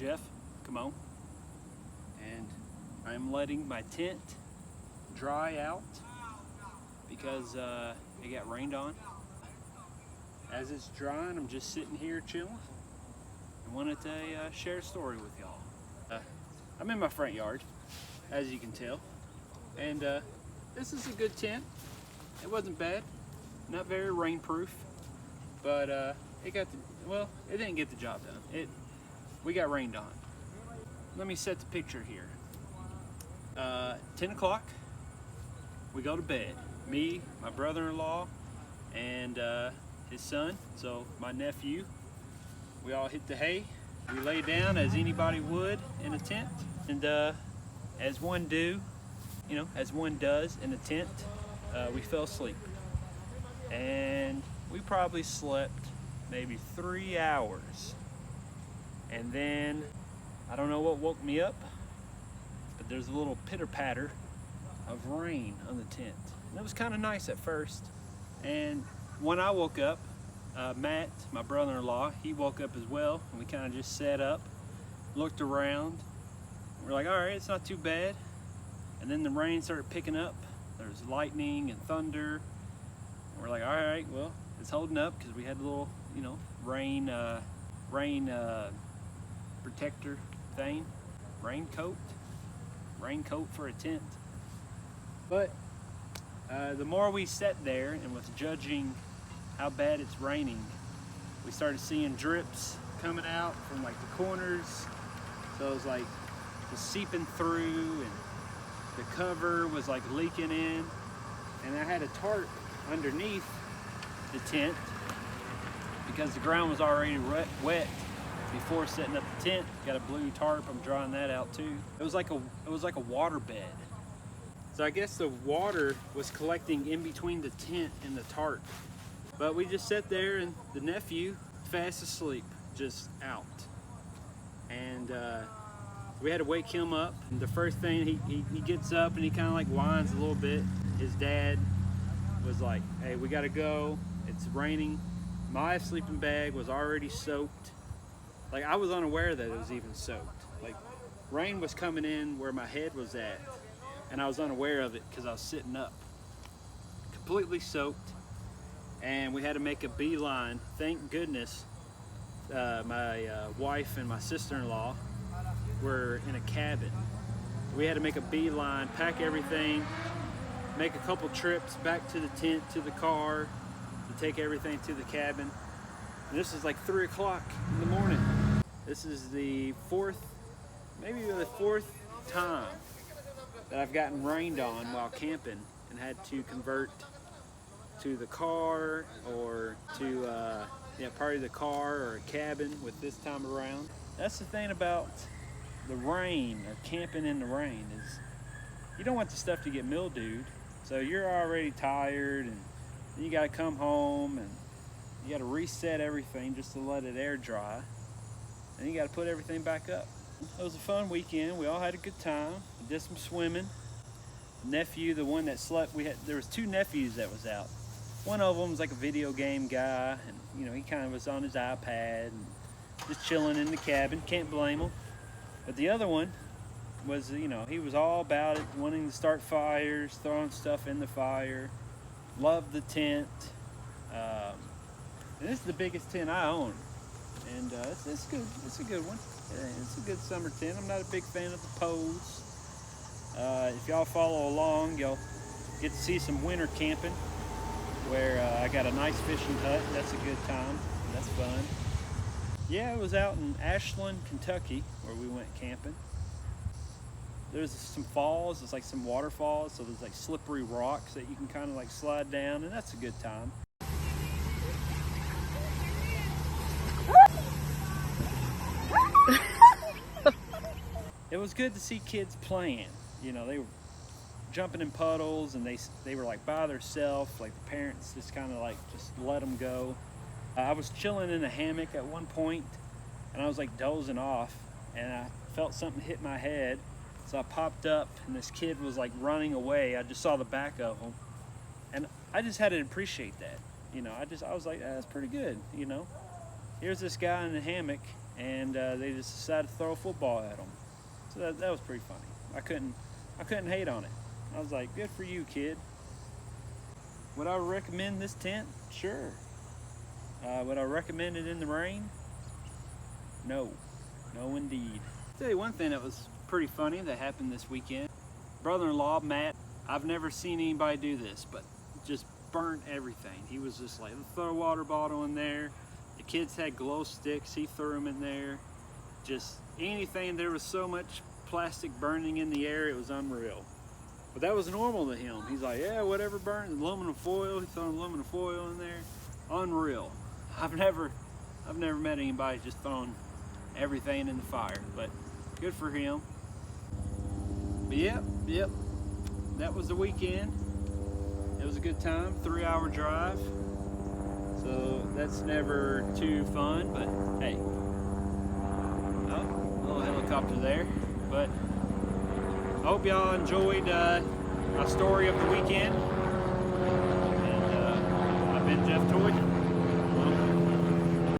Jeff, come on. And I'm letting my tent dry out because it got rained on. As it's drying, I'm just sitting here chilling. I wanted to share a story with y'all. I'm in my front yard, as you can tell, and this is a good tent. It wasn't bad, not very rainproof, but it didn't get the job done. We got rained on. Let me set the picture here. 10 o'clock, we go to bed. Me, my brother-in-law, and his son, so my nephew. We all hit the hay. We lay down as anybody would in a tent, and as one does in a tent, we fell asleep. And we probably slept maybe 3 hours. And then, I don't know what woke me up, but there's a little pitter-patter of rain on the tent. And it was kind of nice at first. And when I woke up, Matt, my brother-in-law, he woke up as well, and we kind of just sat up, looked around. We're like, all right, it's not too bad. And then the rain started picking up. There's lightning and thunder. And we're like, all right, well, it's holding up because we had a little, rain protector thing, raincoat for a tent. But the more we sat there and was judging how bad it's raining, we started seeing drips coming out from like the corners. So it was like just seeping through, and the cover was like leaking in. And I had a tarp underneath the tent because the ground was already wet before setting up the tent. Got a blue tarp, I'm drying that out too. It was like a water bed. So I guess the water was collecting in between the tent and the tarp. But we just sat there, and the nephew, fast asleep, just out. And we had to wake him up. And the first thing, he gets up and he kind of like whines a little bit. His dad was like, hey, we gotta go, it's raining. My sleeping bag was already soaked. Like, I was unaware that it was even soaked. Like, rain was coming in where my head was at, and I was unaware of it because I was sitting up, completely soaked. And we had to make a beeline. Thank goodness my wife and my sister-in-law were in a cabin. We had to make a beeline, pack everything, make a couple trips back to the tent, to the car, to take everything to the cabin. And this is like 3 o'clock in the morning. This is the maybe the fourth time that I've gotten rained on while camping and had to convert to the car, or to part of the car or a cabin with this time around. That's the thing about the rain, or camping in the rain, is you don't want the stuff to get mildewed. So you're already tired, and then you got to come home and you got to reset everything just to let it air dry, and you got to put everything back up. It was a fun weekend. We all had a good time. We did some swimming. Nephew, the one that slept, there was 2 nephews that was out. One of them was like a video game guy, and he kind of was on his iPad and just chilling in the cabin. Can't blame him. But the other one was, he was all about it, wanting to start fires, throwing stuff in the fire. Loved the tent. And this is the biggest tent I own, and it's good. It's a good one. It's a good summer tent. I'm not a big fan of the poles. If y'all follow along, y'all get to see some winter camping, where I got a nice fishing hut. That's a good time. That's fun. Yeah, it was out in Ashland, Kentucky, where we went camping. There's some falls. It's like some waterfalls, so there's like slippery rocks that you can kind of like slide down, and that's a good time. It was good to see kids playing. They were jumping in puddles, and they were like by themselves, like the parents just kind of like just let them go. I was chilling in a hammock at one point, and I was like dozing off, and I felt something hit my head. So I popped up, and this kid was like running away. I just saw the back of him, and I just had to appreciate that. I was like, that's pretty good. Here's this guy in the hammock, and they just decided to throw a football at them. So that was pretty funny. I couldn't hate on it. I was like, good for you, kid. Would I recommend this tent? Sure. Would I recommend it in the rain? No. No, indeed. I'll tell you one thing that was pretty funny that happened this weekend. Brother-in-law, Matt, I've never seen anybody do this, but just burnt everything. He was just like, throw a water bottle in there. The kids had glow sticks. He threw them in there. Just anything. There was so much plastic burning in the air, it was unreal. But that was normal to him. He's like, yeah, whatever burns, aluminum foil. He threw aluminum foil in there. Unreal. I've never met anybody just throwing everything in the fire, but good for him. But yep, that was the weekend. It was a good time, 3-hour drive. So that's never too fun, but hey. Oh, a little helicopter there. But I hope y'all enjoyed my story of the weekend. And I've been Jeff Toy.